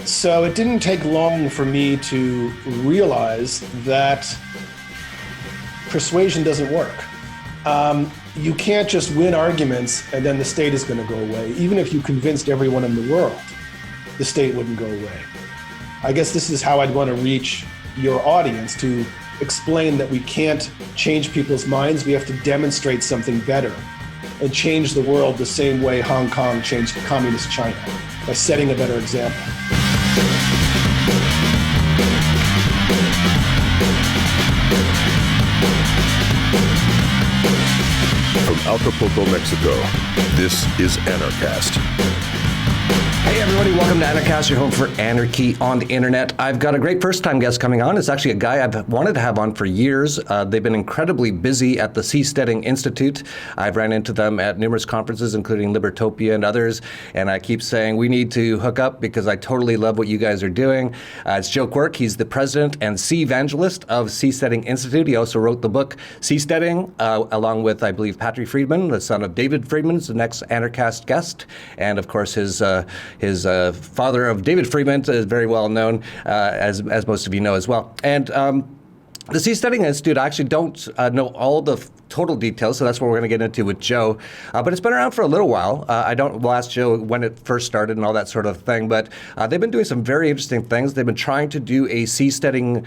So it didn't take long for me to realize that persuasion doesn't work. You can't just win arguments and then the state is going to go away. Even if you convinced everyone in the world, the state wouldn't go away. I guess this is how I'd want to reach your audience, to explain that we can't change people's minds. We have to demonstrate something better and change the world the same way Hong Kong changed communist China, by setting a better example. From Acapulco, Mexico, this is Anarchast. Hey everybody, welcome to Anarchast, your home for anarchy on the internet. I've got a great first-time guest coming on. It's actually a guy I've wanted to have on for years. They've been incredibly busy at the Seasteading Institute. I've ran into them at numerous conferences, including Libertopia and others, and I keep saying we need to hook up because I totally love what you guys are doing. It's Joe Quirk. He's the president and sea-vangelist of Seasteading Institute. He also wrote the book Seasteading, along with, I believe, Patrick Friedman, the son of David Friedman, is the next Anarchast guest, and of course his father of David Friedman is very well known, as most of you know as well. And the Seasteading Institute, I actually don't know all the total details, so that's what we're going to get into with Joe. But it's been around for a little while. We'll ask Joe when it first started and all that sort of thing, but they've been doing some very interesting things. They've been trying to do a seasteading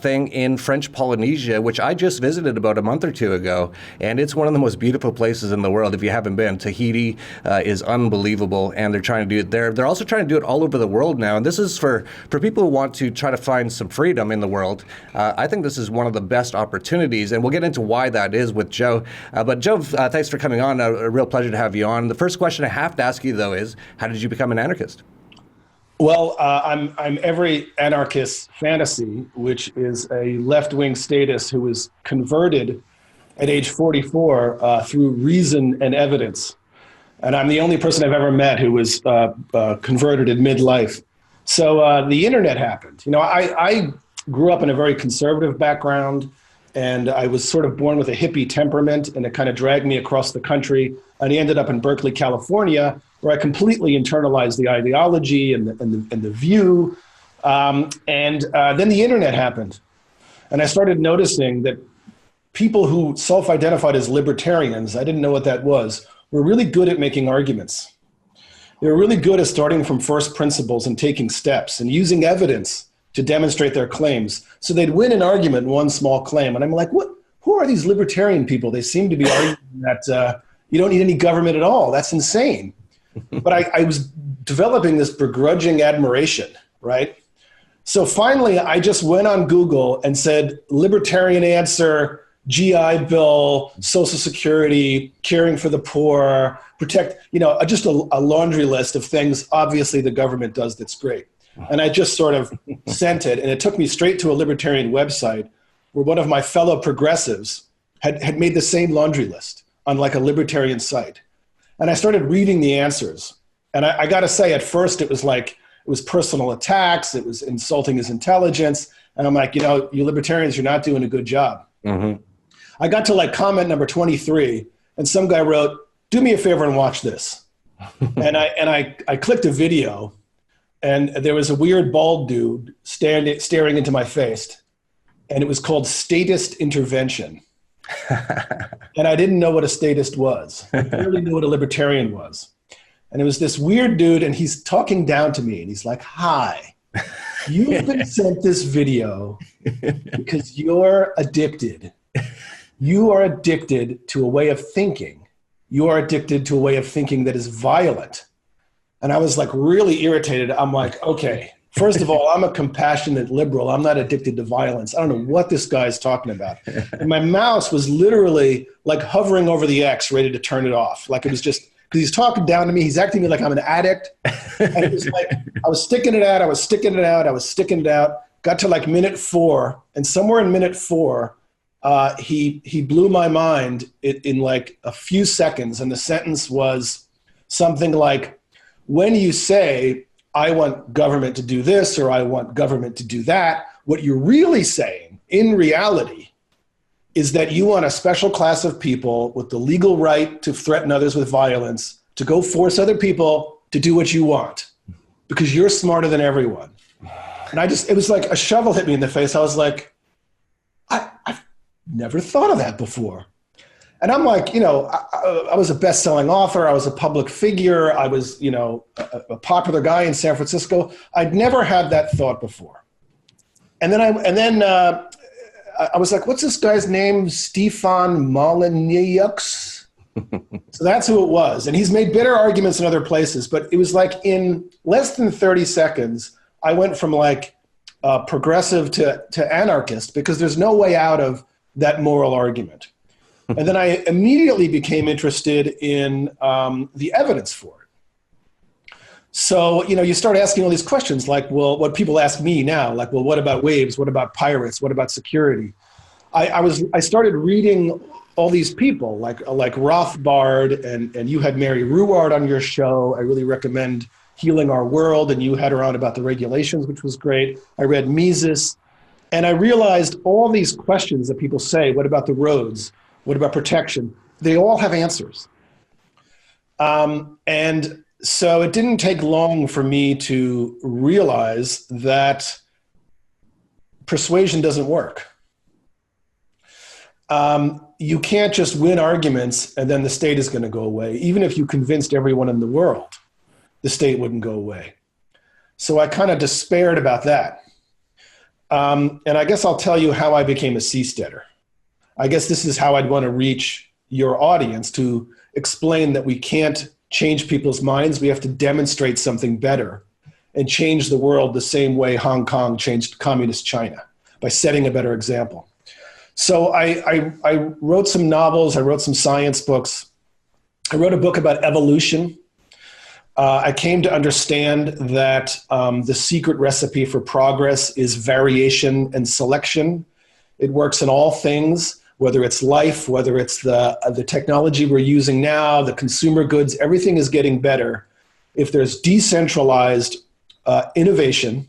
thing in French Polynesia, which I just visited about a month or two ago, and it's one of the most beautiful places in the world. If you haven't been, Tahiti is unbelievable, and they're trying to do it there. They're also trying to do it all over the world now, and this is for people who want to try to find some freedom in the world. I think this is one of the best opportunities, and we'll get into why that is with Joe. But Joe, thanks for coming on. A real pleasure to have you on. The first question I have to ask you, though, is how did you become an anarchist? Well, I'm every anarchist's fantasy, which is a left-wing status who was converted at age 44 through reason and evidence. And I'm the only person I've ever met who was converted in midlife. So the internet happened. You know, I grew up in a very conservative background, and I was sort of born with a hippie temperament, and it kind of dragged me across the country. And I ended up in Berkeley, California, where I completely internalized the ideology and the view. And then the internet happened. And I started noticing that people who self-identified as libertarians, I didn't know what that was, were really good at making arguments. They were really good at starting from first principles and taking steps and using evidence to demonstrate their claims. So they'd win an argument in one small claim. And I'm like, who are these libertarian people? They seem to be arguing that you don't need any government at all. That's insane. But I was developing this begrudging admiration, right? So finally, I just went on Google and said, libertarian answer, GI Bill, Social Security, caring for the poor, protect, just a laundry list of things obviously the government does that's great. And I just sort of sent it, and it took me straight to a libertarian website where one of my fellow progressives had made the same laundry list on like a libertarian site. And I started reading the answers. And I got to say, at first it was personal attacks, it was insulting his intelligence. And I'm like, you libertarians, you're not doing a good job. Mm-hmm. I got to like comment number 23, and some guy wrote, do me a favor and watch this. and I clicked a video. And there was a weird bald dude staring into my face, and it was called statist intervention. And I didn't know what a statist was. I barely knew what a libertarian was. And it was this weird dude, and he's talking down to me, and he's like, hi, you've been sent this video because you're addicted. You are addicted to a way of thinking. You are addicted to a way of thinking that is violent. And I was like really irritated. I'm like, okay, first of all, I'm a compassionate liberal. I'm not addicted to violence. I don't know what this guy's talking about. And my mouse was literally like hovering over the X, ready to turn it off. Like it was just, because he's talking down to me. He's acting like I'm an addict. And it was like, I was sticking it out. I was sticking it out. I was sticking it out. Got to like minute 4. And somewhere in minute 4, he blew my mind in like a few seconds. And the sentence was something like, when you say, I want government to do this or I want government to do that, what you're really saying in reality is that you want a special class of people with the legal right to threaten others with violence, to go force other people to do what you want. because you're smarter than everyone. And it was like a shovel hit me in the face. I was like, I've never thought of that before. And I'm like, I was a best-selling author. I was a public figure. I was, a popular guy in San Francisco. I'd never had that thought before. And then I was like, what's this guy's name? Stefan Molyneux? So that's who it was. And he's made bitter arguments in other places, but it was like in less than 30 seconds, I went from like progressive to anarchist, because there's no way out of that moral argument. And then I immediately became interested in the evidence for it. So, you start asking all these questions like, well, what people ask me now, like, well, what about waves? What about pirates? What about security? I started reading all these people like Rothbard, and you had Mary Ruwart on your show. I really recommend Healing Our World, and you had her on about the regulations, which was great. I read Mises, and I realized all these questions that people say, what about the roads? What about protection? They all have answers. And so it didn't take long for me to realize that persuasion doesn't work. You can't just win arguments and then the state is going to go away. Even if you convinced everyone in the world, the state wouldn't go away. So I kind of despaired about that. And I guess I'll tell you how I became a seasteader. I guess this is how I'd want to reach your audience, to explain that we can't change people's minds. We have to demonstrate something better and change the world the same way Hong Kong changed communist China, by setting a better example. So I wrote some novels. I wrote some science books. I wrote a book about evolution. I came to understand that the secret recipe for progress is variation and selection. It works in all things, whether it's life, whether it's the technology we're using now, the consumer goods. Everything is getting better if there's decentralized innovation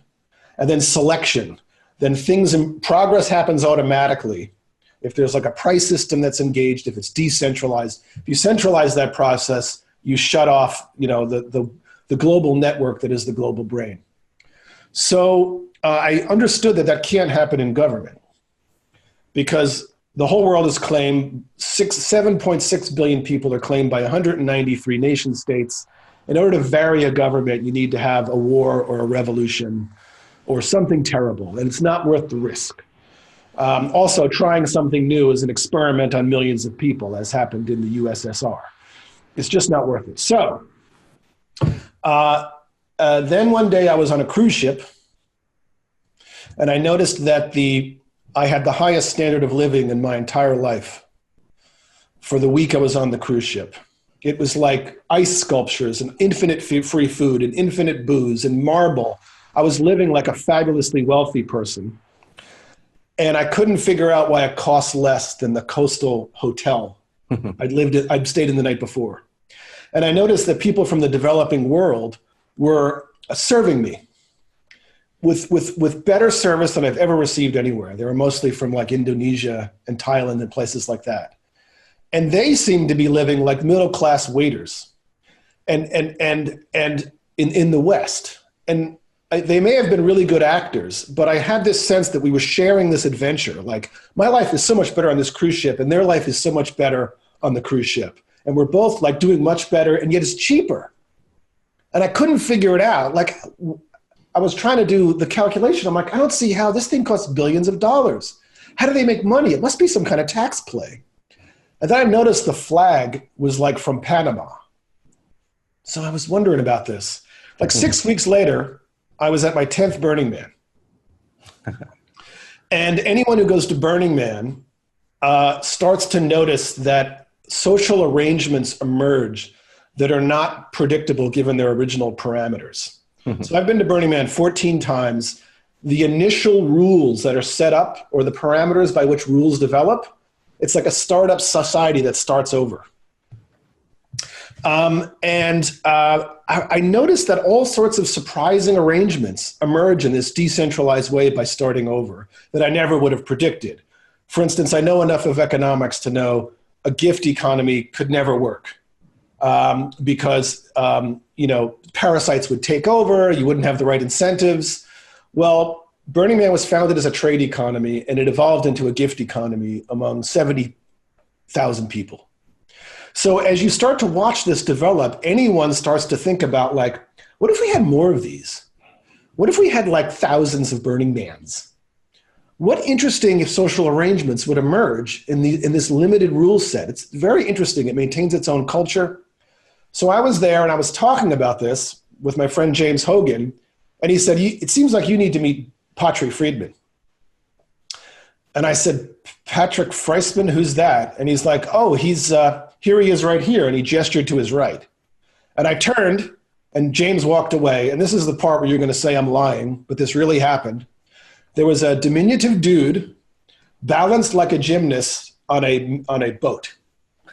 and then selection. Then progress happens automatically. If there's like a price system that's engaged, if it's decentralized, if you centralize that process, you shut off, the global network that is the global brain. So I understood that can't happen in government, because the whole world is claimed. 7.6 billion people are claimed by 193 nation states. In order to vary a government, you need to have a war or a revolution or something terrible, and it's not worth the risk. Also, trying something new is an experiment on millions of people, as happened in the USSR. It's just not worth it. So then one day I was on a cruise ship, and I noticed that I had the highest standard of living in my entire life for the week I was on the cruise ship. It was like ice sculptures and infinite free food and infinite booze and marble. I was living like a fabulously wealthy person. And I couldn't figure out why it cost less than the coastal hotel I'd stayed in the night before. And I noticed that people from the developing world were serving me with better service than I've ever received anywhere. They were mostly from like Indonesia and Thailand and places like that. And they seemed to be living like middle-class waiters and in the West. And they may have been really good actors, but I had this sense that we were sharing this adventure. Like, my life is so much better on this cruise ship, and their life is so much better on the cruise ship. And we're both like doing much better, and yet it's cheaper. And I couldn't figure it out. Like, I was trying to do the calculation. I'm like, I don't see how this thing costs billions of dollars. How do they make money? It must be some kind of tax play. And then I noticed the flag was like from Panama. So I was wondering about this. Like 6 weeks later, I was at my 10th Burning Man. And anyone who goes to Burning Man starts to notice that social arrangements emerge that are not predictable given their original parameters. So I've been to Burning Man 14 times. The initial rules that are set up, or the parameters by which rules develop, it's like a startup society that starts over. I noticed that all sorts of surprising arrangements emerge in this decentralized way by starting over that I never would have predicted. For instance, I know enough of economics to know a gift economy could never work. because, parasites would take over, you wouldn't have the right incentives. Well, Burning Man was founded as a trade economy, and it evolved into a gift economy among 70,000 people. So as you start to watch this develop, anyone starts to think about, like, what if we had more of these? What if we had like thousands of Burning Mans? What interesting if social arrangements would emerge in this limited rule set? It's very interesting. It maintains its own culture. So I was there and I was talking about this with my friend James Hogan, and he said, it seems like you need to meet Patrick Friedman. And I said, Patrick Friesman, who's that? And he's like, oh, he's here he is right here. And he gestured to his right. And I turned and James walked away. And this is the part where you're going to say I'm lying, but this really happened. There was a diminutive dude balanced like a gymnast on a boat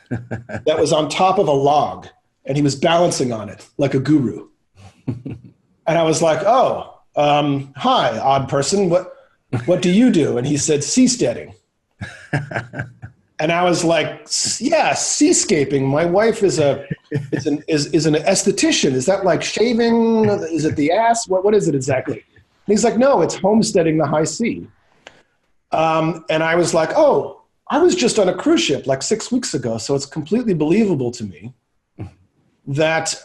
that was on top of a log. And he was balancing on it like a guru. And I was like, oh, hi, odd person. What do you do? And he said, seasteading. And I was like, yeah, seascaping. My wife is an esthetician. Is that like shaving? Is it the ass? What is it exactly? And he's like, no, it's homesteading the high sea. And I was like, oh, I was just on a cruise ship like 6 weeks ago. So it's completely believable to me that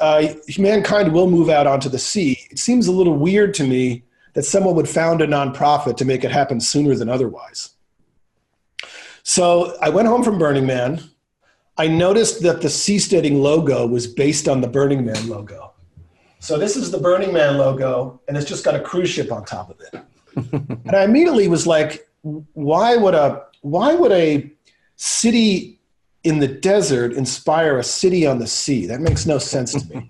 mankind will move out onto the sea. It seems a little weird to me that someone would found a nonprofit to make it happen sooner than otherwise. So I went home from Burning Man. I noticed that the Seasteading logo was based on the Burning Man logo. So this is the Burning Man logo, and it's just got a cruise ship on top of it. And I immediately was like, why would a city in the desert inspire a city on the sea? That makes no sense to me.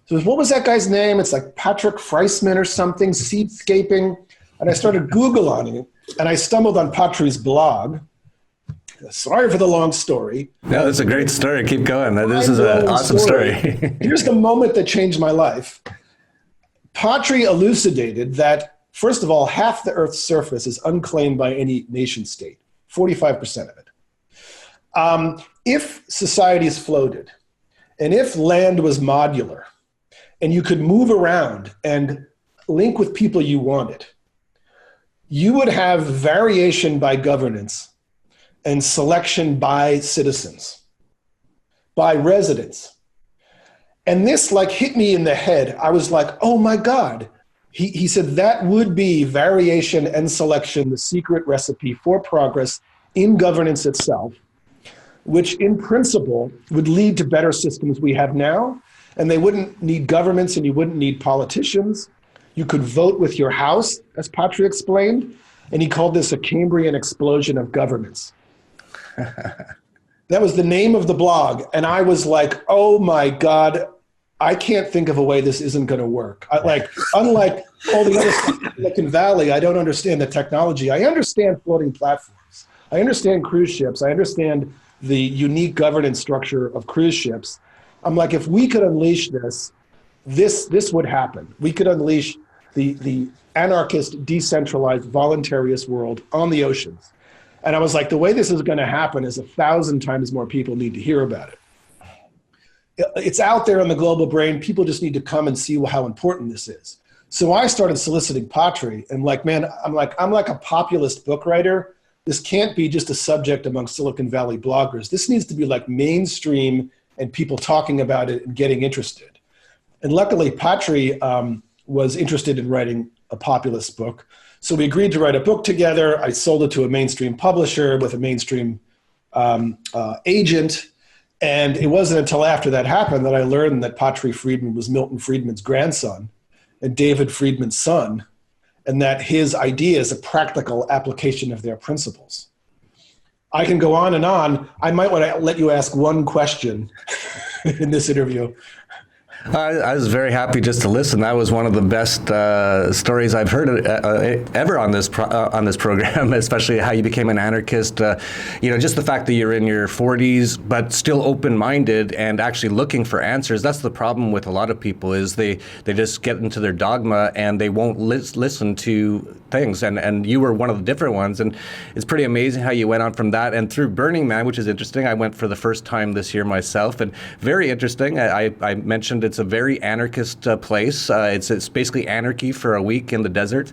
So what was that guy's name? It's like Patrick Friesman or something, seascaping. And I started Googling it, and I stumbled on Patrick's blog. Sorry for the long story. No, that's a great story. Keep going. This is an awesome story. Here's the moment that changed my life. Patri elucidated that, first of all, half the Earth's surface is unclaimed by any nation state, 45% of it. If societies floated, and if land was modular, and you could move around and link with people you wanted, you would have variation by governance and selection by citizens, by residents. And this like hit me in the head. I was like, oh my God. He said that would be variation and selection, the secret recipe for progress in governance itself, which in principle would lead to better systems we have now. And they wouldn't need governments and you wouldn't need politicians. You could vote with your house, as Patri explained. And he called this a Cambrian explosion of governments. That was the name of the blog. And I was like, oh my God, I can't think of a way this isn't going to work. Unlike all the other stuff in Silicon Valley, I don't understand the technology. I understand floating platforms. I understand cruise ships. I understand the unique governance structure of cruise ships. I'm like, if we could unleash this would happen. We could unleash the anarchist, decentralized, voluntarist world on the oceans. And I was like, the way this is going to happen is 1,000 times more people need to hear about it. It's out there in the global brain. People just need to come and see how important this is. So I started soliciting Patri, and like, man, I'm like a populist book writer. This can't be just a subject among Silicon Valley bloggers. This needs to be like mainstream and people talking about it and getting interested. And luckily, Patri was interested in writing a populist book. So we agreed to write a book together. I sold it to a mainstream publisher with a mainstream agent. And it wasn't until after that happened that I learned that Patri Friedman was Milton Friedman's grandson and David Friedman's son, and that his idea is a practical application of their principles. I can go on and on. I might want to let you ask one question in this interview. I was very happy just to listen. That was one of the best stories I've heard ever on this program, especially how you became an anarchist. Just the fact that you're in your 40s, but still open-minded and actually looking for answers. That's the problem with a lot of people is they just get into their dogma and they won't listen to things, and you were one of the different ones. And it's pretty amazing how you went on from that and through Burning Man, which is interesting. I went for the first time this year myself, and very interesting. I mentioned it's a very anarchist place. It's basically anarchy for a week in the desert.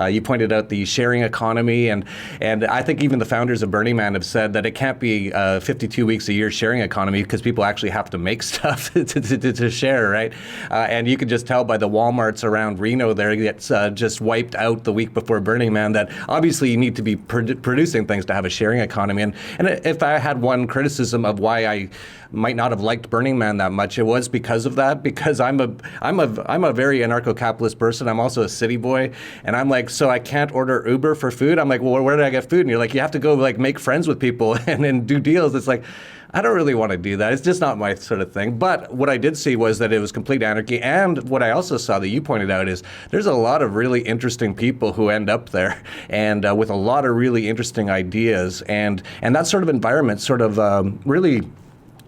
You pointed out the sharing economy, and I think even the founders of Burning Man have said that it can't be 52 weeks a year sharing economy because people actually have to make stuff to share, right? And you can just tell by the Walmarts around Reno there gets just wiped out the week before Burning Man that obviously you need to be producing things to have a sharing economy. And if I had one criticism of why I might not have liked Burning Man that much, it was because of that, because I'm a very anarcho-capitalist person. I'm also a city boy, and I'm like, so I can't order Uber for food? I'm like, well, where do I get food? And you're like, you have to go like make friends with people and then do deals. It's like, I don't really want to do that. It's just not my sort of thing. But what I did see was that it was complete anarchy. And what I also saw that you pointed out is there's a lot of really interesting people who end up there and with a lot of really interesting ideas. And that sort of environment sort of really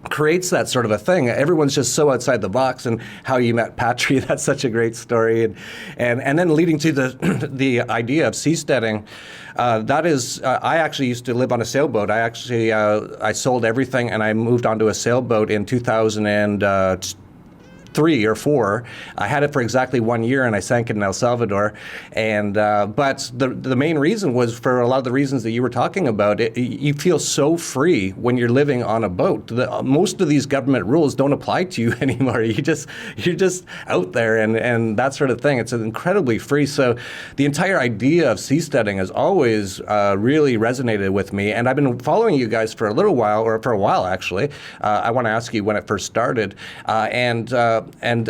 creates that sort of a thing. Everyone's just so outside the box, and how you met Patry, that's such a great story. And then leading to the idea of seasteading, that is, I actually used to live on a sailboat. I sold everything and I moved onto a sailboat in 2003 or 4. I had it for exactly 1 year and I sank it in El Salvador. And but the main reason was for a lot of the reasons that you were talking about. You feel so free when you're living on a boat. Most of these government rules don't apply to you anymore. You're just out there and that sort of thing. It's incredibly free. So the entire idea of seasteading has always really resonated with me. And I've been following you guys for a little while, or for a while actually. I want to ask you when it first started. And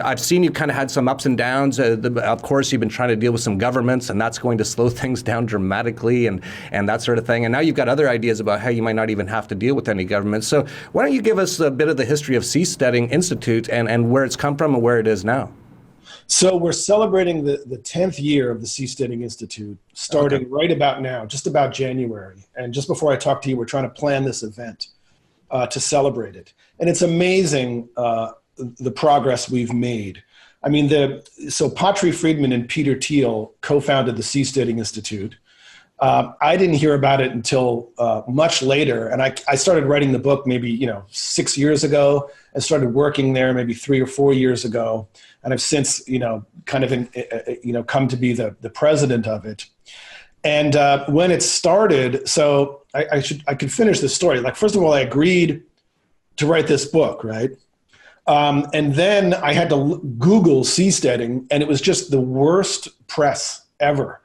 I've seen you kind of had some ups and downs. Of course, you've been trying to deal with some governments, and that's going to slow things down dramatically and that sort of thing. And now you've got other ideas about how you might not even have to deal with any government. So why don't you give us a bit of the history of Seasteading Institute and where it's come from and where it is now? So we're celebrating the 10th year of the Seasteading Institute, starting right about now, just about January. And just before I talk to you, we're trying to plan this event to celebrate it. And it's amazing the progress we've made. I mean, so Patry Friedman and Peter Thiel co-founded the Seasteading Institute. I didn't hear about it until much later, and I started writing the book maybe 6 years ago, and started working there maybe 3 or 4 years ago, and I've since kind of come to be the president of it. And when it started, so I could finish this story. Like, first of all, I agreed to write this book, right? And then I had to Google seasteading, and it was just the worst press ever.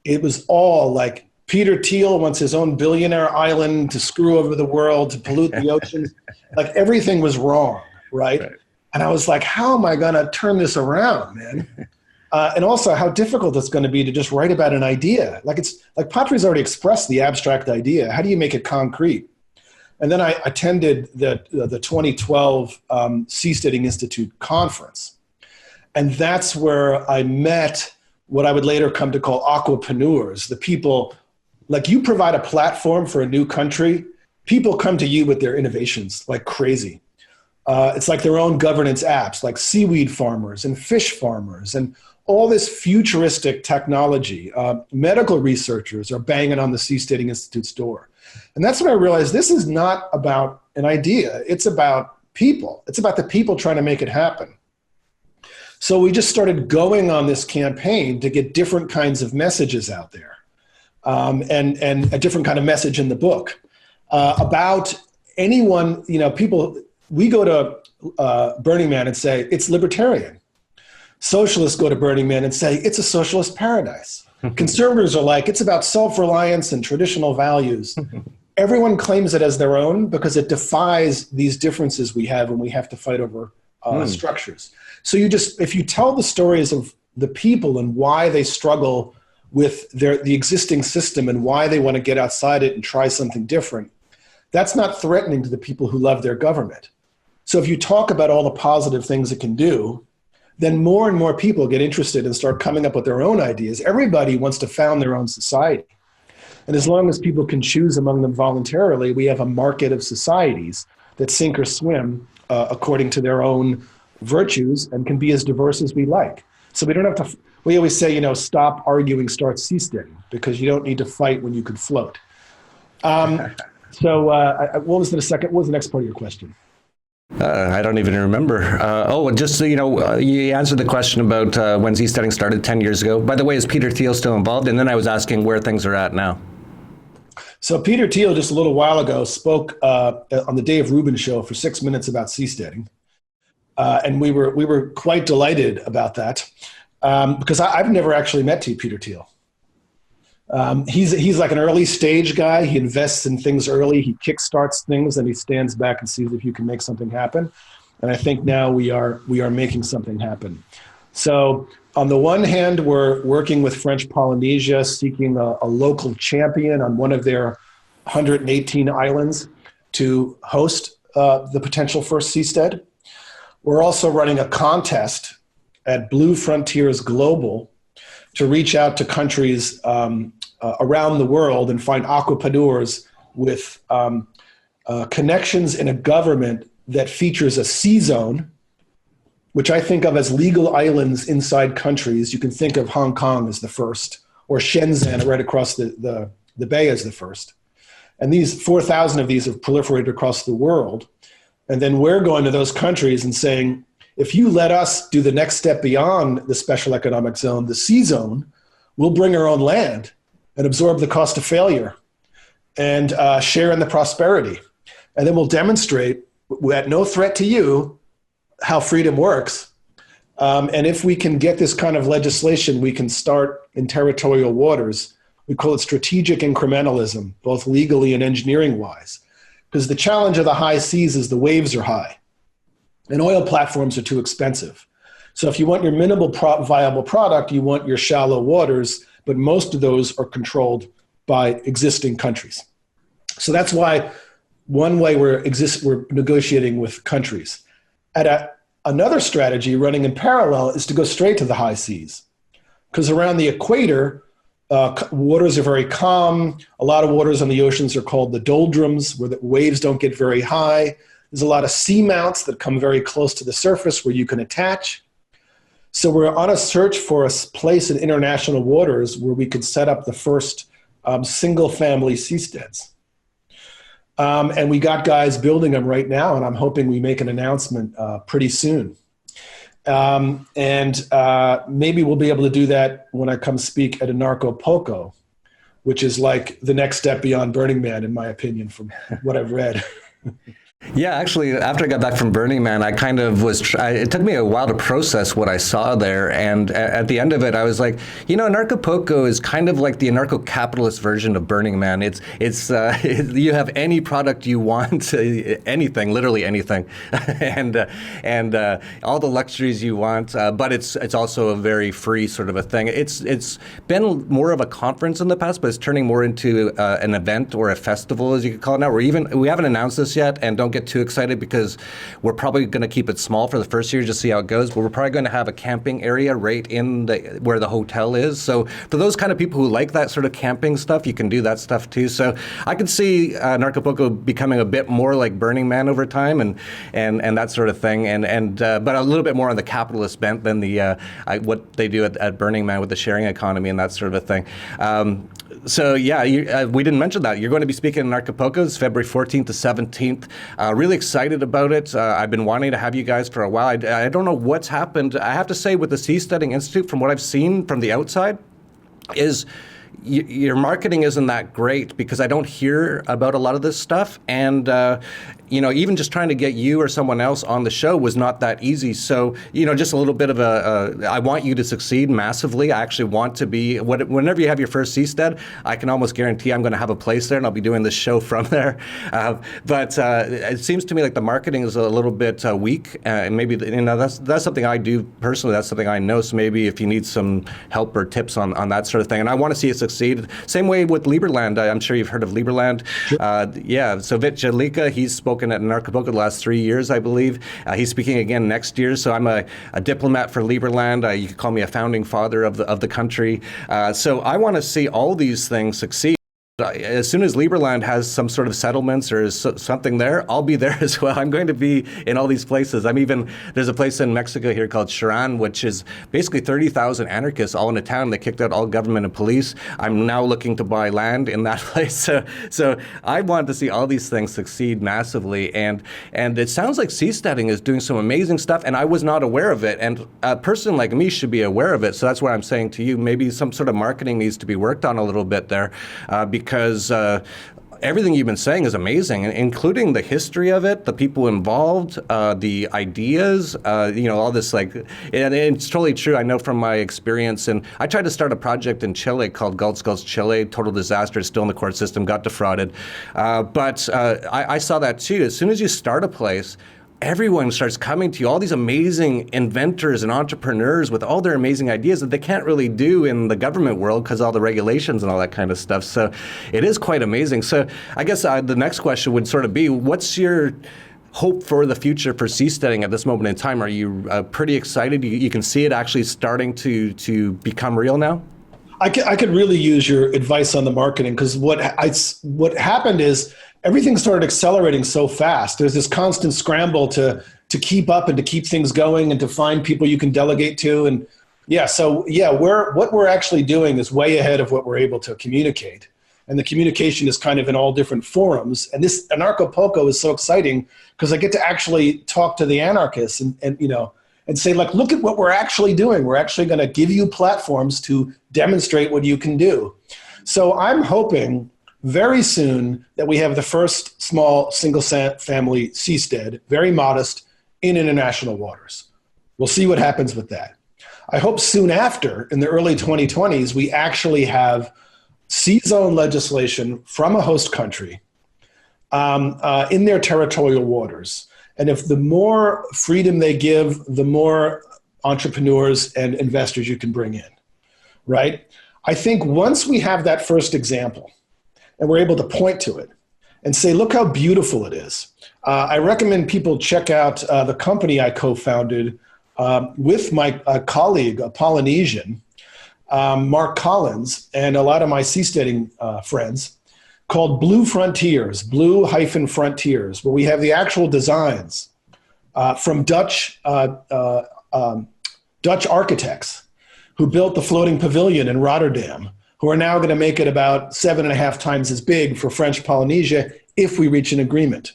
It was all like, Peter Thiel wants his own billionaire island to screw over the world, to pollute the oceans. Like, everything was wrong, right? And I was like, how am I going to turn this around, man? And also how difficult it's going to be to just write about an idea. Like, Patry's already expressed the abstract idea. How do you make it concrete? And then I attended the 2012 Seasteading Institute conference. And that's where I met what I would later come to call aquapreneurs, the people, like, you provide a platform for a new country, people come to you with their innovations like crazy. It's like their own governance apps, like seaweed farmers and fish farmers and all this futuristic technology. Medical researchers are banging on the Seasteading Institute's door. And that's when I realized this is not about an idea. It's about people. It's about the people trying to make it happen. So we just started going on this campaign to get different kinds of messages out there, and a different kind of message in the book about anyone, people, we go to Burning Man and say, it's libertarian. Socialists go to Burning Man and say, it's a socialist paradise. Conservatives are like, it's about self-reliance and traditional values. Everyone claims it as their own because it defies these differences we have when we have to fight over structures. So if you tell the stories of the people and why they struggle with the existing system and why they want to get outside it and try something different, that's not threatening to the people who love their government. So if you talk about all the positive things it can do, then more and more people get interested and start coming up with their own ideas. Everybody wants to found their own society. And as long as people can choose among them voluntarily, we have a market of societies that sink or swim according to their own virtues and can be as diverse as we like. So we don't have to, we always say, stop arguing, start seasteading, because you don't need to fight when you could float. What was the next part of your question? I don't even remember. Just so you know, you answered the question about when seasteading started 10 years ago. By the way, is Peter Thiel still involved? And then I was asking where things are at now. So Peter Thiel, just a little while ago, spoke on the Dave Rubin show for 6 minutes about seasteading. And we were quite delighted about that because I've never actually met Peter Thiel. He's like an early stage guy. He invests in things early. He kickstarts things, and he stands back and sees if you can make something happen. And I think now we are making something happen. So on the one hand, we're working with French Polynesia, seeking a local champion on one of their 118 islands to host the potential first seastead. We're also running a contest at Blue Frontiers Global to reach out to countries around the world and find aquapreneurs with connections in a government that features a sea zone, which I think of as legal islands inside countries. You can think of Hong Kong as the first, or Shenzhen right across the bay as the first. And these 4,000 of these have proliferated across the world. And then we're going to those countries and saying, if you let us do the next step beyond the special economic zone, the sea zone, we'll bring our own land and absorb the cost of failure and share in the prosperity. And then we'll demonstrate at no threat to you how freedom works. And if we can get this kind of legislation, we can start in territorial waters. We call it strategic incrementalism, both legally and engineering-wise. Because the challenge of the high seas is the waves are high and oil platforms are too expensive. So if you want your minimal viable product, you want your shallow waters, but most of those are controlled by existing countries. So that's why one way we're negotiating with countries. Another strategy running in parallel is to go straight to the high seas. Because around the equator, waters are very calm. A lot of waters on the oceans are called the doldrums, where the waves don't get very high. There's a lot of seamounts that come very close to the surface where you can attach. So we're on a search for a place in international waters where we could set up the first single-family seasteads. And we got guys building them right now, and I'm hoping we make an announcement pretty soon. Maybe we'll be able to do that when I come speak at Anarchapulco, which is like the next step beyond Burning Man, in my opinion, from what I've read. Yeah, actually, after I got back from Burning Man, I kind of it took me a while to process what I saw there. And at the end of it, I was like, Anarchapulco is kind of like the anarcho-capitalist version of Burning Man. It's you have any product you want, anything, literally anything, and all the luxuries you want. But it's also a very free sort of a thing. It's been more of a conference in the past, but it's turning more into an event or a festival, as you could call it now. We haven't announced this yet, and don't get too excited because we're probably going to keep it small for the first year, just see how it goes. But we're probably going to have a camping area right in where the hotel is. So for those kind of people who like that sort of camping stuff, you can do that stuff too. So I could see Anarchapulco becoming a bit more like Burning Man over time, and that sort of thing, but a little bit more on the capitalist bent than what they do at Burning Man with the sharing economy and that sort of a thing. So yeah, we didn't mention that. You're going to be speaking in Acapulco. It's February 14th to 17th. Really excited about it. I've been wanting to have you guys for a while. I don't know what's happened. I have to say with the Seasteading Institute, from what I've seen from the outside, is your marketing isn't that great because I don't hear about a lot of this stuff. And even just trying to get you or someone else on the show was not that easy. So, just a little bit of I want you to succeed massively. I actually want to be, whenever you have your first seastead, I can almost guarantee I'm going to have a place there and I'll be doing this show from there. But it seems to me like the marketing is a little bit weak. And maybe, that's something I do personally. That's something I know. So maybe if you need some help or tips on that sort of thing. And I want to see it succeed. Same way with Lieberland. I'm sure you've heard of Lieberland. Sure. So Vit Jalika, he's spoken at Anarchapulco the last 3 years, I believe. He's speaking again next year. So I'm a diplomat for Lieberland. You could call me a founding father of the country. So I want to see all these things succeed. As soon as Lieberland has some sort of settlements or something there, I'll be there as well. I'm going to be in all these places. There's a place in Mexico here called Chiran, which is basically 30,000 anarchists all in a town. They kicked out all government and police. I'm now looking to buy land in that place. So I want to see all these things succeed massively. And it sounds like Seasteading is doing some amazing stuff, and I was not aware of it. And a person like me should be aware of it. So that's what I'm saying to you. Maybe some sort of marketing needs to be worked on a little bit there, because everything you've been saying is amazing, including the history of it, the people involved, the ideas, all this, and it's totally true. I know from my experience, and I tried to start a project in Chile called Gulch Chile, total disaster, still in the court system, got defrauded. But I saw that too. As soon as you start a place, everyone starts coming to you, all these amazing inventors and entrepreneurs with all their amazing ideas that they can't really do in the government world because all the regulations and all that kind of stuff. So it is quite amazing. So I guess the next question would sort of be, what's your hope for the future for seasteading at this moment in time? Are you pretty excited? You can see it actually starting to become real now? I could really use your advice on the marketing, because what happened is everything started accelerating so fast. There's this constant scramble to keep up and to keep things going and to find people you can delegate to. And what we're actually doing is way ahead of what we're able to communicate. And the communication is kind of in all different forums. And this Anarchapulco is so exciting because I get to actually talk to the anarchists and say, look at what we're actually doing. We're actually going to give you platforms to demonstrate what you can do. So I'm hoping very soon that we have the first small single-family seastead, very modest, in international waters. We'll see what happens with that. I hope soon after, in the early 2020s, we actually have sea zone legislation from a host country in their territorial waters. And if the more freedom they give, the more entrepreneurs and investors you can bring in, right? I think once we have that first example, and we're able to point to it and say, look how beautiful it is. I recommend people check out the company I co-founded with my colleague, a Polynesian, Mark Collins, and a lot of my seasteading friends, called Blue Frontiers, Blue-Frontiers, where we have the actual designs from Dutch architects who built the floating pavilion in Rotterdam, who are now going to make it about 7.5 times as big for French Polynesia if we reach an agreement.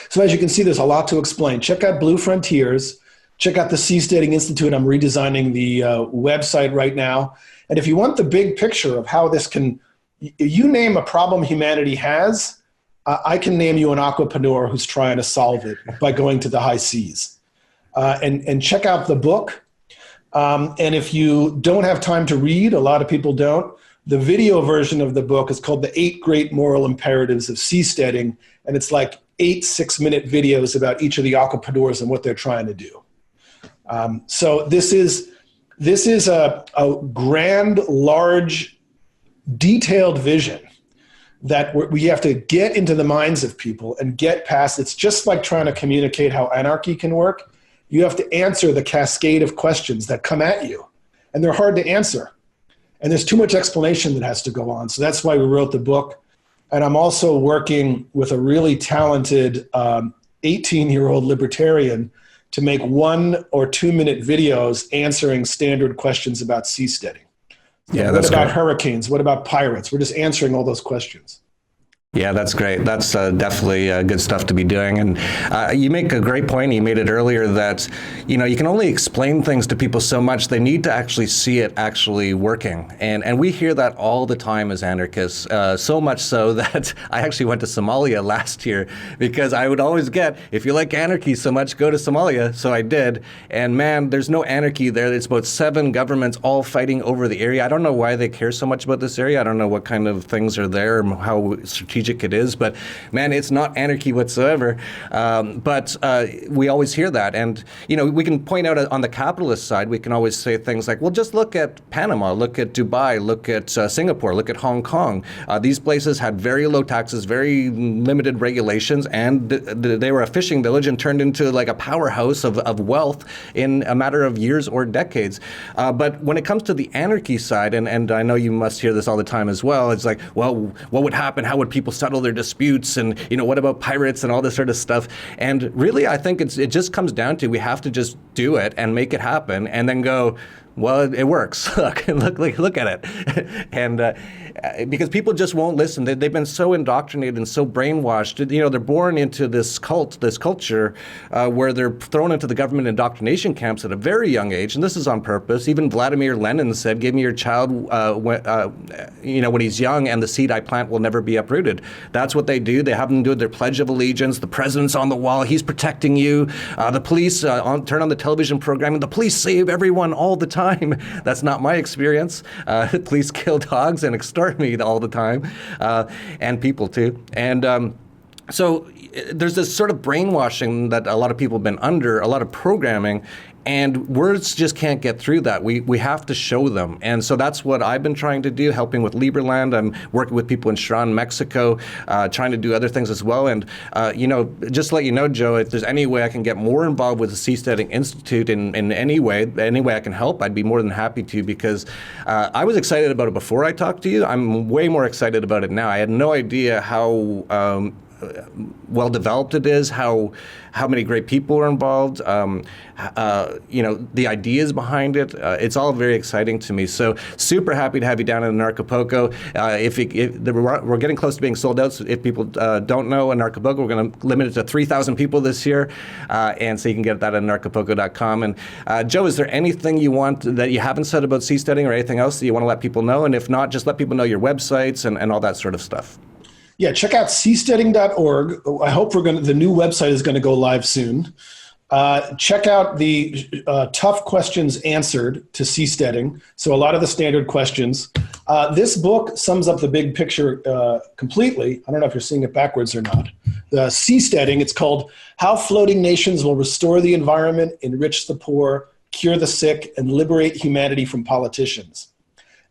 So as you can see, there's a lot to explain. Check out Blue Frontiers. Check out the Seasteading Institute. I'm redesigning the website right now. And if you want the big picture of how this can, you name a problem humanity has, I can name you an aquapreneur who's trying to solve it by going to the high seas. And check out the book. And if you don't have time to read, a lot of people don't, the video version of the book is called The 8 Great Moral Imperatives of Seasteading, and it's like 8 6-minute videos about each of the aquapreneurs and what they're trying to do. So this is a grand, large, detailed vision that we have to get into the minds of people and get past. It's just like trying to communicate how anarchy can work. You have to answer the cascade of questions that come at you, and they're hard to answer. And there's too much explanation that has to go on. So that's why we wrote the book. And I'm also working with a really talented 18-year-old libertarian to make 1 or 2 minute videos answering standard questions about seasteading. Yeah, what about hurricanes? What about pirates? We're just answering all those questions. Yeah, that's great. That's definitely good stuff to be doing. And you make a great point. You made it earlier that, you can only explain things to people so much. They need to actually see it actually working. And we hear that all the time as anarchists, so much so that I actually went to Somalia last year because I would always get, if you like anarchy so much, go to Somalia. So I did. And man, there's no anarchy there. It's about 7 governments all fighting over the area. I don't know why they care so much about this area. I don't know what kind of things are there and how strategic strategic it is. But man, it's not anarchy whatsoever. But we always hear that. And, we can point out on the capitalist side, we can always say things like, well, just look at Panama, look at Dubai, look at Singapore, look at Hong Kong. These places had very low taxes, very limited regulations, and they were a fishing village and turned into like a powerhouse of wealth in a matter of years or decades. But when it comes to the anarchy side, and I know you must hear this all the time as well, it's like, well, what would happen? How would people settle their disputes? And, what about pirates and all this sort of stuff? And really, I think it just comes down to we have to just do it and make it happen and then go, well, it works. Look at it. And because people just won't listen. They've been so indoctrinated and so brainwashed. They're born into this culture where they're thrown into the government indoctrination camps at a very young age. And this is on purpose. Even Vladimir Lenin said, give me your child when he's young, and the seed I plant will never be uprooted. That's what they do. They have them do their Pledge of Allegiance. The president's on the wall. He's protecting you. The police turn on the television programming. The police save everyone all the time. That's not my experience. Police kill dogs and extort me all the time, and people too. And so there's this sort of brainwashing that a lot of people have been under, a lot of programming, and words just can't get through that. We have to show them. And so that's what I've been trying to do, helping with Liberland. I'm working with people in Chiron, Mexico, trying to do other things as well. And, just to let you know, Joe, if there's any way I can get more involved with the Seasteading Institute in any way I can help, I'd be more than happy to, because I was excited about it before I talked to you. I'm way more excited about it now. I had no idea how well developed it is, how many great people are involved, the ideas behind it. It's all very exciting to me. So super happy to have you down in Anarchapulco. We're getting close to being sold out. So if people don't know Anarchapulco, we're going to limit it to 3,000 people this year. And so you can get that at anarchapulco.com. And Joe, is there anything you want that you haven't said about seasteading or anything else that you want to let people know? And if not, just let people know your websites and all that sort of stuff. Yeah, check out seasteading.org. I hope the new website is going to go live soon. Check out the tough questions answered to seasteading. So a lot of the standard questions. This book sums up the big picture completely. I don't know if you're seeing it backwards or not. The Seasteading, it's called How Floating Nations Will Restore the Environment, Enrich the Poor, Cure the Sick, and Liberate Humanity from Politicians.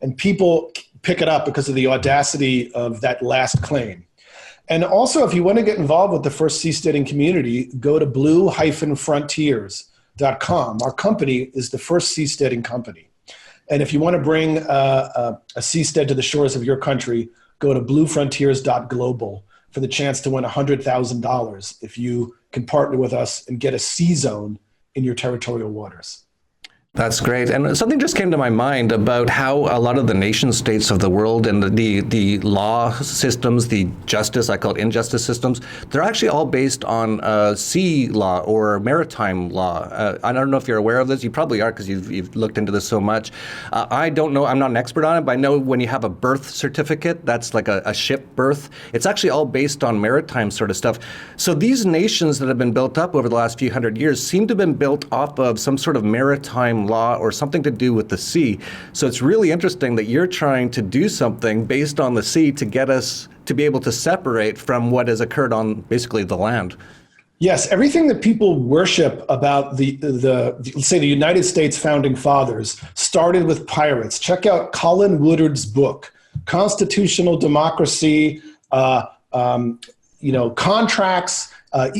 And people pick it up because of the audacity of that last claim. And also, if you want to get involved with the first seasteading community, go to blue-frontiers.com. Our company is the first seasteading company. And if you want to bring a seastead to the shores of your country, go to bluefrontiers.global for the chance to win $100,000 if you can partner with us and get a sea zone in your territorial waters. That's great. And something just came to my mind about how a lot of the nation states of the world and the law systems, the justice, I call it injustice systems, they're actually all based on sea law or maritime law. I don't know if you're aware of this. You probably are because you've looked into this so much. I don't know. I'm not an expert on it, but I know when you have a birth certificate, that's like a ship birth. It's actually all based on maritime sort of stuff. So these nations that have been built up over the last few hundred years seem to have been built off of some sort of maritime law or something to do with the sea. So it's really interesting that you're trying to do something based on the sea to get us to be able to separate from what has occurred on basically the land. Yes, everything that people worship about let's say the United States founding fathers started with pirates. Check out Colin Woodard's book, Constitutional Democracy, contracts,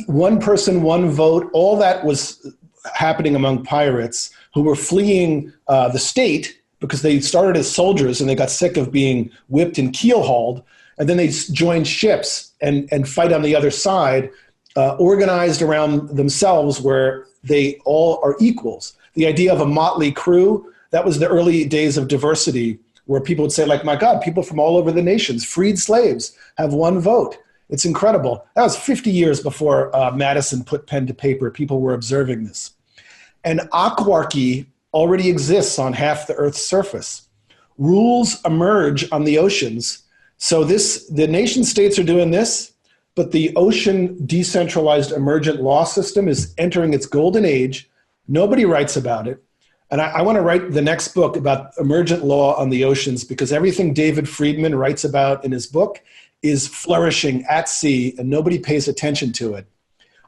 one person, one vote. All that was happening among pirates who were fleeing the state because they started as soldiers and they got sick of being whipped and keel-hauled. And then they joined ships and fight on the other side, organized around themselves where they all are equals. The idea of a motley crew, that was the early days of diversity where people would say, like, my God, people from all over the nations, freed slaves, have one vote. It's incredible. That was 50 years before Madison put pen to paper. People were observing this. And aquarchy already exists on half the Earth's surface. Rules emerge on the oceans. So the nation states are doing this, but the ocean decentralized emergent law system is entering its golden age. Nobody writes about it. And I want to write the next book about emergent law on the oceans because everything David Friedman writes about in his book is flourishing at sea and nobody pays attention to it,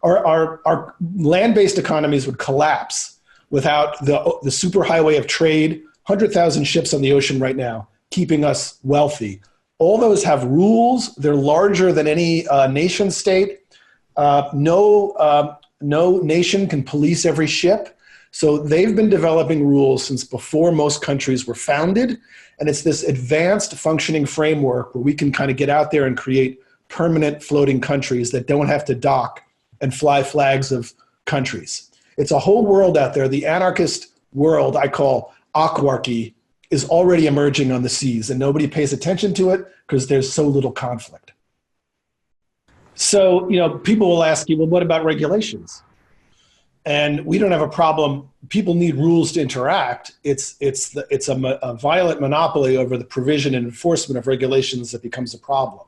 our land-based economies would collapse without the superhighway of trade, 100,000 ships on the ocean right now, keeping us wealthy. All those have rules. They're larger than any nation state. No nation can police every ship. So they've been developing rules since before most countries were founded. And it's this advanced functioning framework where we can kind of get out there and create permanent floating countries that don't have to dock and fly flags of countries. It's a whole world out there. The anarchist world I call aquarchy is already emerging on the seas, and nobody pays attention to it because there's so little conflict. So, people will ask you, well, what about regulations? And we don't have a problem. People need rules to interact. It's a violent monopoly over the provision and enforcement of regulations that becomes a problem.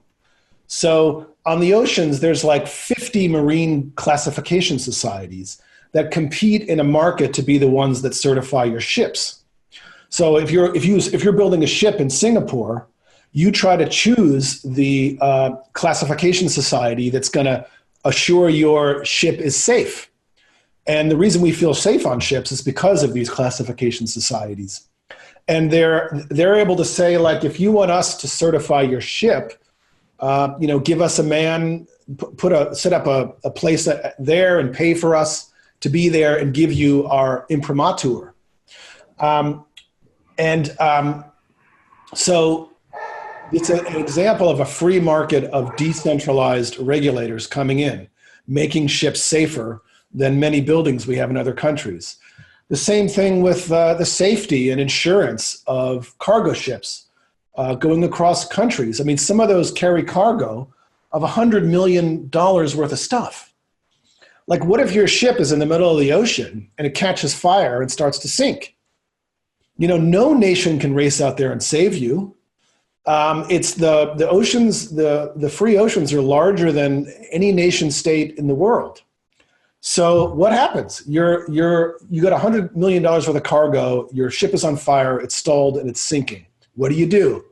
So on the oceans, there's like 50 marine classification societies that compete in a market to be the ones that certify your ships. So if you're building a ship in Singapore, you try to choose the classification society that's going to assure your ship is safe. And the reason we feel safe on ships is because of these classification societies. And they're able to say, like, if you want us to certify your ship, give us a man, set up a place there and pay for us to be there and give you our imprimatur. So it's an example of a free market of decentralized regulators coming in, making ships safer than many buildings we have in other countries. The same thing with the safety and insurance of cargo ships going across countries. I mean, some of those carry cargo of $100 million worth of stuff. Like, what if your ship is in the middle of the ocean and it catches fire and starts to sink? No nation can race out there and save you. It's the oceans, the free oceans are larger than any nation state in the world. So what happens? You got $100 million worth of cargo, your ship is on fire, it's stalled, and it's sinking. What do?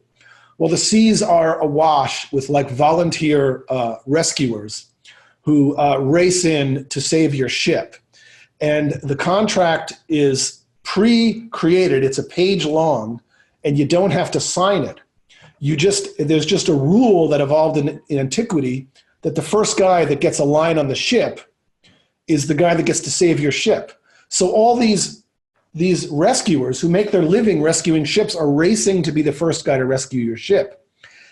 Well, the seas are awash with like volunteer rescuers who race in to save your ship. And the contract is pre-created, it's a page long, and you don't have to sign it. There's just a rule that evolved in antiquity that the first guy that gets a line on the ship is the guy that gets to save your ship. So all these rescuers who make their living rescuing ships are racing to be the first guy to rescue your ship.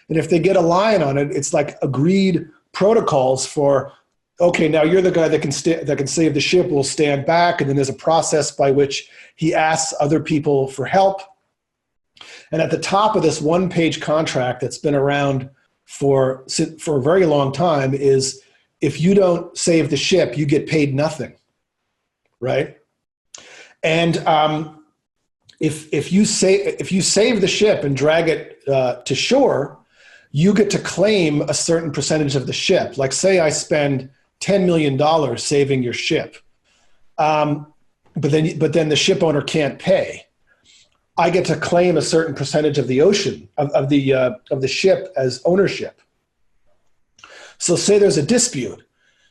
And if they get a line on it, it's like agreed protocols for, okay, now you're the guy that can save the ship, we'll stand back, and then there's a process by which he asks other people for help. And at the top of this one-page contract that's been around for a very long time is, if you don't save the ship, you get paid nothing, right? And if you save the ship and drag it to shore, you get to claim a certain percentage of the ship. Like, say I spend $10 million saving your ship, but then the ship owner can't pay. I get to claim a certain percentage of the ocean of the ship as ownership. So say there's a dispute.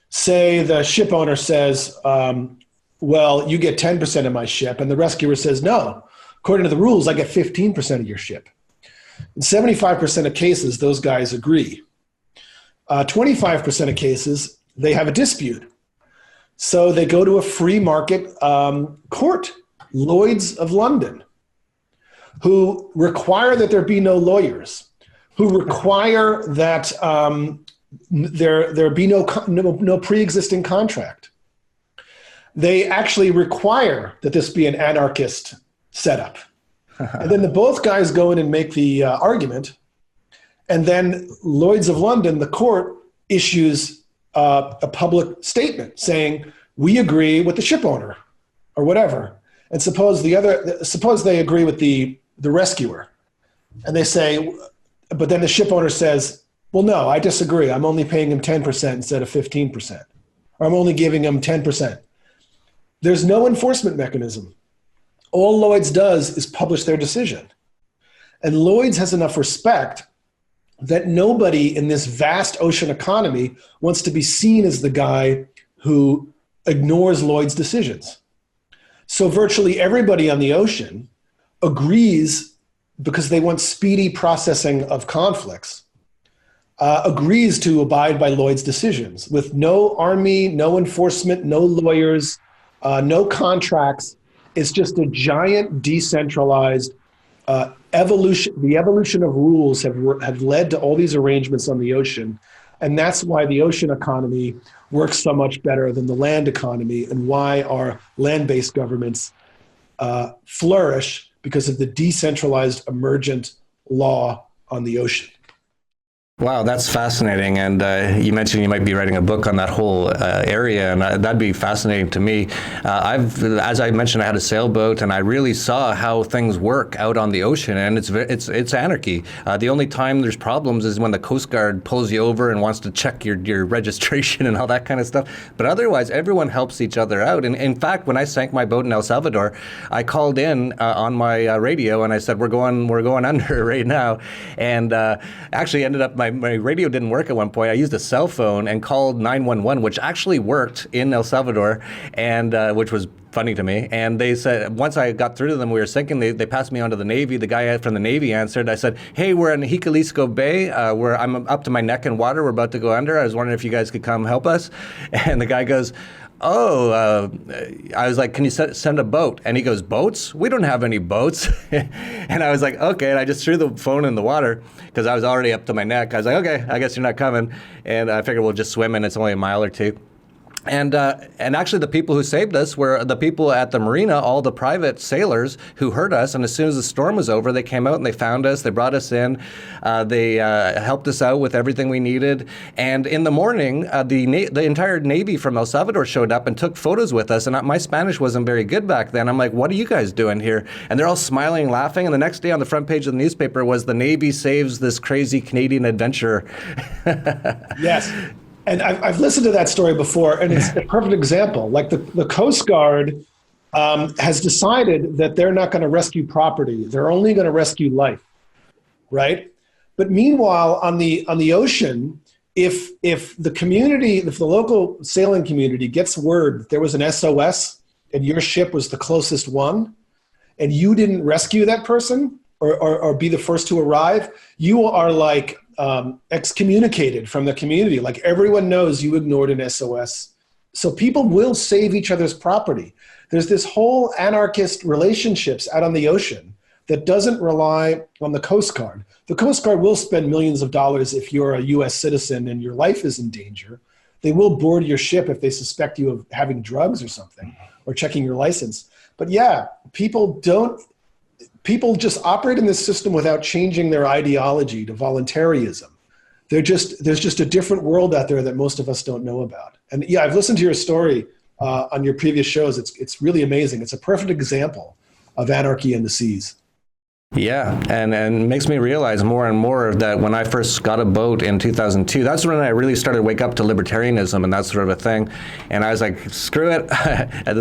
Say the ship owner says, well, you get 10% of my ship, and the rescuer says, no, according to the rules, I get 15% of your ship. In 75% of cases, those guys agree. 25% of cases, they have a dispute. So they go to a free market court, Lloyd's of London, who require that there be no lawyers, who require that there be no pre-existing contract. They actually require that this be an anarchist setup. And then both guys go in and make the argument, and then Lloyd's of London, the court, issues a public statement saying, we agree with the ship owner, or whatever. And suppose they agree with the rescuer, and they say, but then the ship owner says, well, no, I disagree. I'm only paying him 10% instead of 15%, or I'm only giving him 10%. There's no enforcement mechanism. All Lloyd's does is publish their decision. And Lloyd's has enough respect that nobody in this vast ocean economy wants to be seen as the guy who ignores Lloyd's decisions. So virtually everybody on the ocean agrees, because they want speedy processing of conflicts, agrees to abide by Lloyd's decisions with no army, no enforcement, no lawyers, no contracts. It's just a giant decentralized evolution. The evolution of rules have led to all these arrangements on the ocean. And that's why the ocean economy works so much better than the land economy, and why our land-based governments flourish, because of the decentralized emergent law on the ocean. Wow, that's fascinating. And you mentioned you might be writing a book on that whole area, and that'd be fascinating to me. As I mentioned, I had a sailboat, and I really saw how things work out on the ocean, and it's anarchy. The only time there's problems is when the Coast Guard pulls you over and wants to check your registration and all that kind of stuff. But otherwise, everyone helps each other out. And in fact, when I sank my boat in El Salvador, I called in on my radio, and I said, we're going under right now. And actually ended up my radio didn't work at one point. I used a cell phone and called 911, which actually worked in El Salvador, and which was funny to me. And they said, once I got through to them, we were sinking, they passed me on to the Navy. The guy from the Navy answered. I said, hey, we're in Jicalisco Bay. I'm up to my neck in water. We're about to go under. I was wondering if you guys could come help us. And the guy goes, I was like, can you send a boat? And he goes, boats? We don't have any boats. And I was like, okay. And I just threw the phone in the water because I was already up to my neck. I was like, okay, I guess you're not coming. And I figured we'll just swim, and it's only a mile or two. And actually the people who saved us were the people at the marina, all the private sailors who heard us. And as soon as the storm was over, they came out and they found us. They brought us in. They helped us out with everything we needed. And in the morning, the entire Navy from El Salvador showed up and took photos with us. And my Spanish wasn't very good back then. I'm like, what are you guys doing here? And they're all smiling and laughing. And the next day on the front page of the newspaper was, the Navy saves this crazy Canadian adventurer. Yes. And I've listened to that story before, and it's a perfect example. Like the Coast Guard has decided that they're not going to rescue property; they're only going to rescue life, right? But meanwhile, on the ocean, if the local sailing community gets word that there was an SOS and your ship was the closest one, and you didn't rescue that person or be the first to arrive, you are like excommunicated from the community. Like, everyone knows you ignored an SOS. So people will save each other's property. There's this whole anarchist relationships out on the ocean that doesn't rely on the Coast Guard. The Coast Guard will spend millions of dollars if you're a US citizen and your life is in danger. They will board your ship if they suspect you of having drugs or something, or checking your license. But yeah, people just operate in this system without changing their ideology to voluntarism. There's just a different world out there that most of us don't know about. And yeah, I've listened to your story on your previous shows. It's really amazing. It's a perfect example of anarchy in the seas. Yeah, and makes me realize more and more that when I first got a boat in 2002, that's when I really started to wake up to libertarianism and that sort of a thing. And I was like, screw it.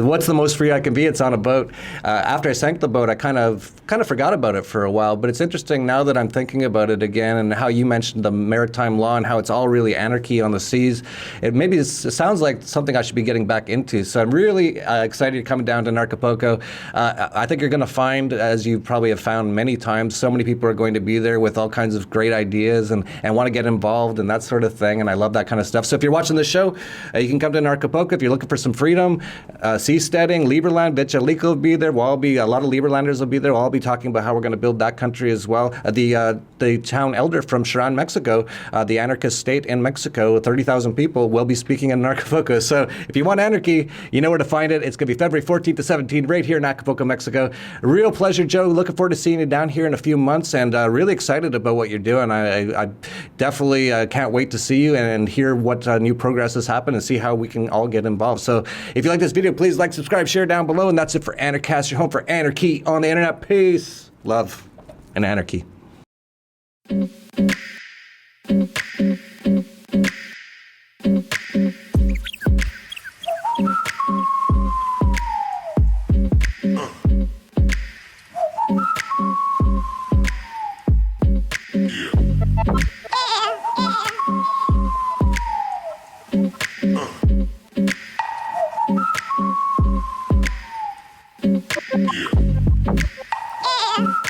What's the most free I can be? It's on a boat. After I sank the boat, I kind of forgot about it for a while. But it's interesting now that I'm thinking about it again, and how you mentioned the maritime law and how it's all really anarchy on the seas. It sounds like something I should be getting back into. So I'm really excited coming down to Acapulco. I think you're going to find, as you probably have found many times, so many people are going to be there with all kinds of great ideas and want to get involved and that sort of thing, and I love that kind of stuff. So if you're watching this show, you can come to Anarchapulco if you're looking for some freedom. Seasteading, Liberland, Vichalico will be there. A lot of Liberlanders will be there. We'll all be talking about how we're going to build that country as well. The town elder from Cherán, Mexico, the anarchist state in Mexico, 30,000 people, will be speaking in Acapulco. So if you want anarchy, you know where to find it. It's going to be February 14th to 17th right here in Acapulco, Mexico. A real pleasure, Joe. Looking forward to seeing you down here in a few months, and really excited about what you're doing. I definitely can't wait to see you and hear what new progress has happened and see how we can all get involved. So if you like this video, please like, subscribe, share down below, and that's it for Anarchast, your home for anarchy on the internet. Peace, love, and anarchy. Yeah. Yeah.